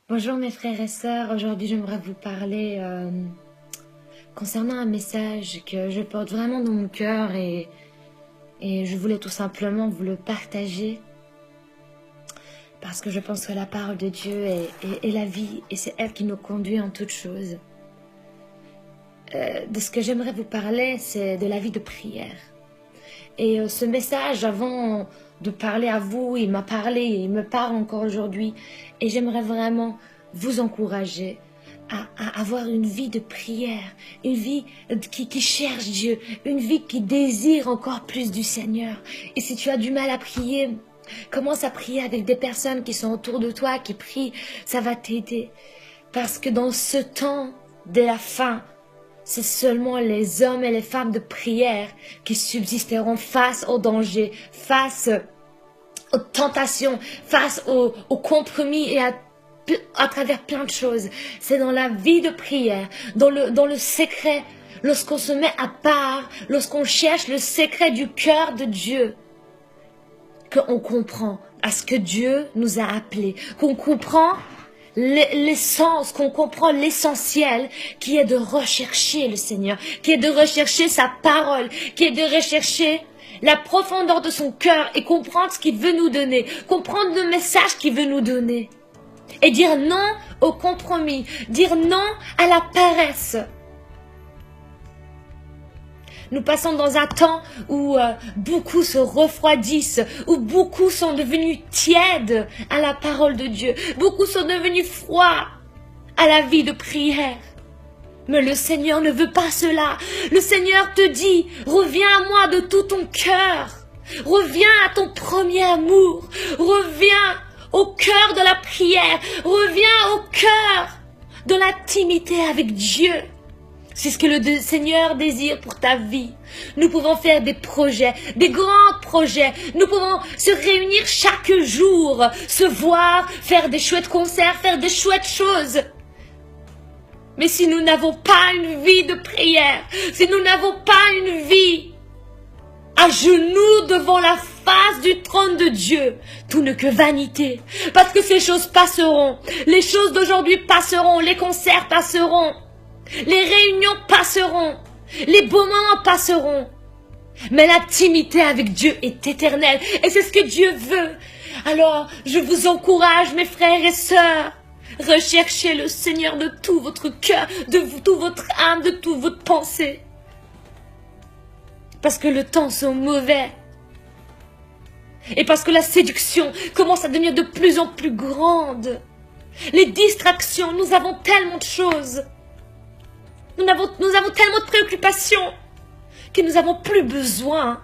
Bonjour mes frères et sœurs, aujourd'hui j'aimerais vous parler concernant un message que je porte vraiment dans mon cœur et je voulais tout simplement vous le partager parce que je pense que la parole de Dieu est la vie et c'est elle qui nous conduit en toutes choses. De ce que j'aimerais vous parler, c'est de la vie de prière. Et ce message, avant de parler à vous, il m'a parlé et il me parle encore aujourd'hui. Et j'aimerais vraiment vous encourager à avoir une vie de prière, une vie qui cherche Dieu, une vie qui désire encore plus du Seigneur. Et si tu as du mal à prier, commence à prier avec des personnes qui sont autour de toi, qui prient, ça va t'aider. Parce que dans ce temps de la fin, c'est seulement les hommes et les femmes de prière qui subsisteront face au danger, face aux tentations, face aux compromis et à travers plein de choses. C'est dans la vie de prière, dans le secret, lorsqu'on se met à part, lorsqu'on cherche le secret du cœur de Dieu, qu'on comprend à ce que Dieu nous a appelés, qu'on comprend l'essence, qu'on comprend l'essentiel qui est de rechercher le Seigneur, qui est de rechercher sa parole, qui est de rechercher la profondeur de son cœur et comprendre ce qu'il veut nous donner, comprendre le message qu'il veut nous donner et dire non au compromis, dire non à la paresse. Nous passons dans un temps où beaucoup se refroidissent, où beaucoup sont devenus tièdes à la parole de Dieu. Beaucoup sont devenus froids à la vie de prière. Mais le Seigneur ne veut pas cela. Le Seigneur te dit, reviens à moi de tout ton cœur. Reviens à ton premier amour. Reviens au cœur de la prière. Reviens au cœur de l'intimité avec Dieu. C'est ce que le Seigneur désire pour ta vie. Nous pouvons faire des projets, des grands projets. Nous pouvons se réunir chaque jour, se voir, faire des chouettes concerts, faire des chouettes choses. Mais si nous n'avons pas une vie de prière, si nous n'avons pas une vie à genoux devant la face du trône de Dieu, tout n'est que vanité. Parce que ces choses passeront. Les choses d'aujourd'hui passeront, les concerts passeront. Les réunions passeront, les beaux moments passeront, mais l'intimité avec Dieu est éternelle et c'est ce que Dieu veut. Alors, je vous encourage, mes frères et sœurs, recherchez le Seigneur de tout votre cœur, de tout votre âme, de toute votre pensée. Parce que le temps sont mauvais. Et parce que la séduction commence à devenir de plus en plus grande. Les distractions, nous avons tellement de choses. Nous avons tellement de préoccupations que nous n'avons plus besoin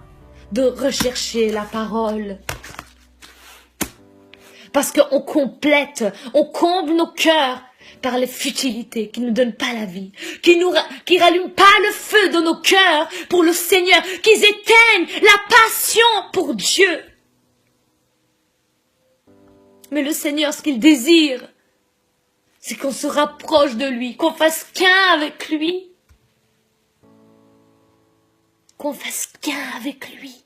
de rechercher la parole. Parce qu'on complète, on comble nos cœurs par les futilités qui ne nous donnent pas la vie, qui rallument pas le feu de nos cœurs pour le Seigneur, qui éteignent la passion pour Dieu. Mais le Seigneur, ce qu'il désire, c'est qu'on se rapproche de lui, qu'on fasse qu'un avec lui. Qu'on fasse qu'un avec lui.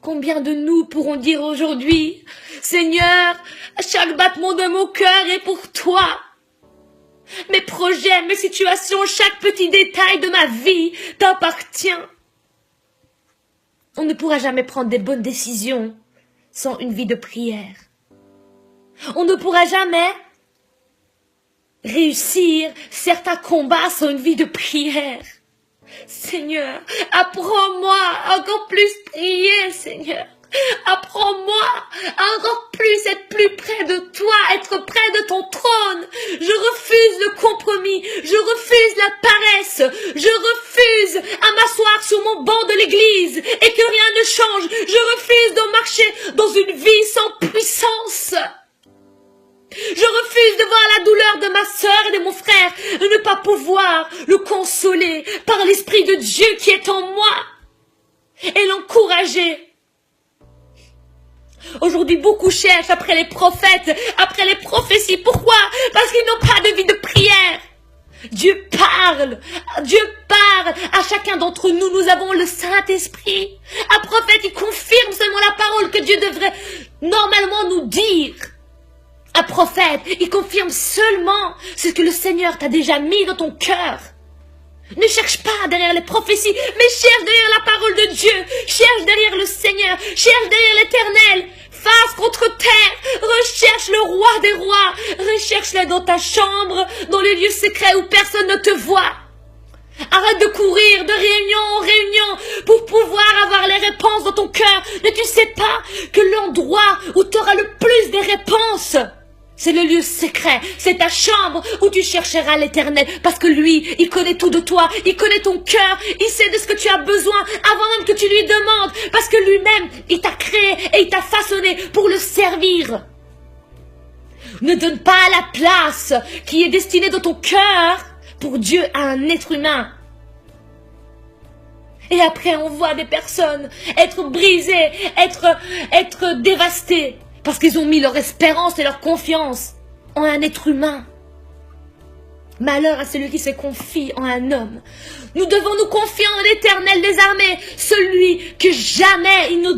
Combien de nous pourront dire aujourd'hui, Seigneur, chaque battement de mon cœur est pour toi. Mes projets, mes situations, chaque petit détail de ma vie t'appartient. On ne pourra jamais prendre des bonnes décisions sans une vie de prière. On ne pourra jamais réussir certains combats sans une vie de prière. Seigneur, apprends-moi à encore plus prier, Seigneur. Apprends-moi à encore plus être plus près de toi, être près de ton trône. Je refuse le compromis, je refuse la paresse, je refuse à m'asseoir sur mon banc de l'église et que rien ne change. Je refuse de marcher dans une vie sans puissance. Je refuse de voir la douleur de ma sœur et de mon frère et ne pas pouvoir le consoler par l'Esprit de Dieu qui est en moi et l'encourager. Aujourd'hui, beaucoup cherchent après les prophètes, après les prophéties. Pourquoi? Parce qu'ils n'ont pas de vie de prière. Dieu parle à chacun d'entre nous. Nous avons le Saint-Esprit. Un prophète, il confirme seulement la parole que Dieu devrait normalement nous dire. Un un prophète, il confirme seulement ce que le Seigneur t'a déjà mis dans ton cœur. Ne cherche pas derrière les prophéties, mais cherche derrière la parole de Dieu. Cherche derrière le Seigneur, cherche derrière l'Éternel. Face contre terre, recherche le roi des rois. Recherche-le dans ta chambre, dans les lieux secrets où personne ne te voit. Arrête de courir de réunion en réunion pour pouvoir avoir les réponses dans ton cœur. Ne tu sais pas que l'endroit où tu auras le plus des réponses, c'est le lieu secret, c'est ta chambre où tu chercheras l'Éternel. Parce que lui, il connaît tout de toi, il connaît ton cœur, il sait de ce que tu as besoin avant même que tu lui demandes. Parce que lui-même, il t'a créé et il t'a façonné pour le servir. Ne donne pas la place qui est destinée dans ton cœur pour Dieu à un être humain. Et après, on voit des personnes être brisées, être dévastées. Parce qu'ils ont mis leur espérance et leur confiance en un être humain. Malheur à celui qui se confie en un homme. Nous devons nous confier en l'Éternel des armées, celui que jamais il nous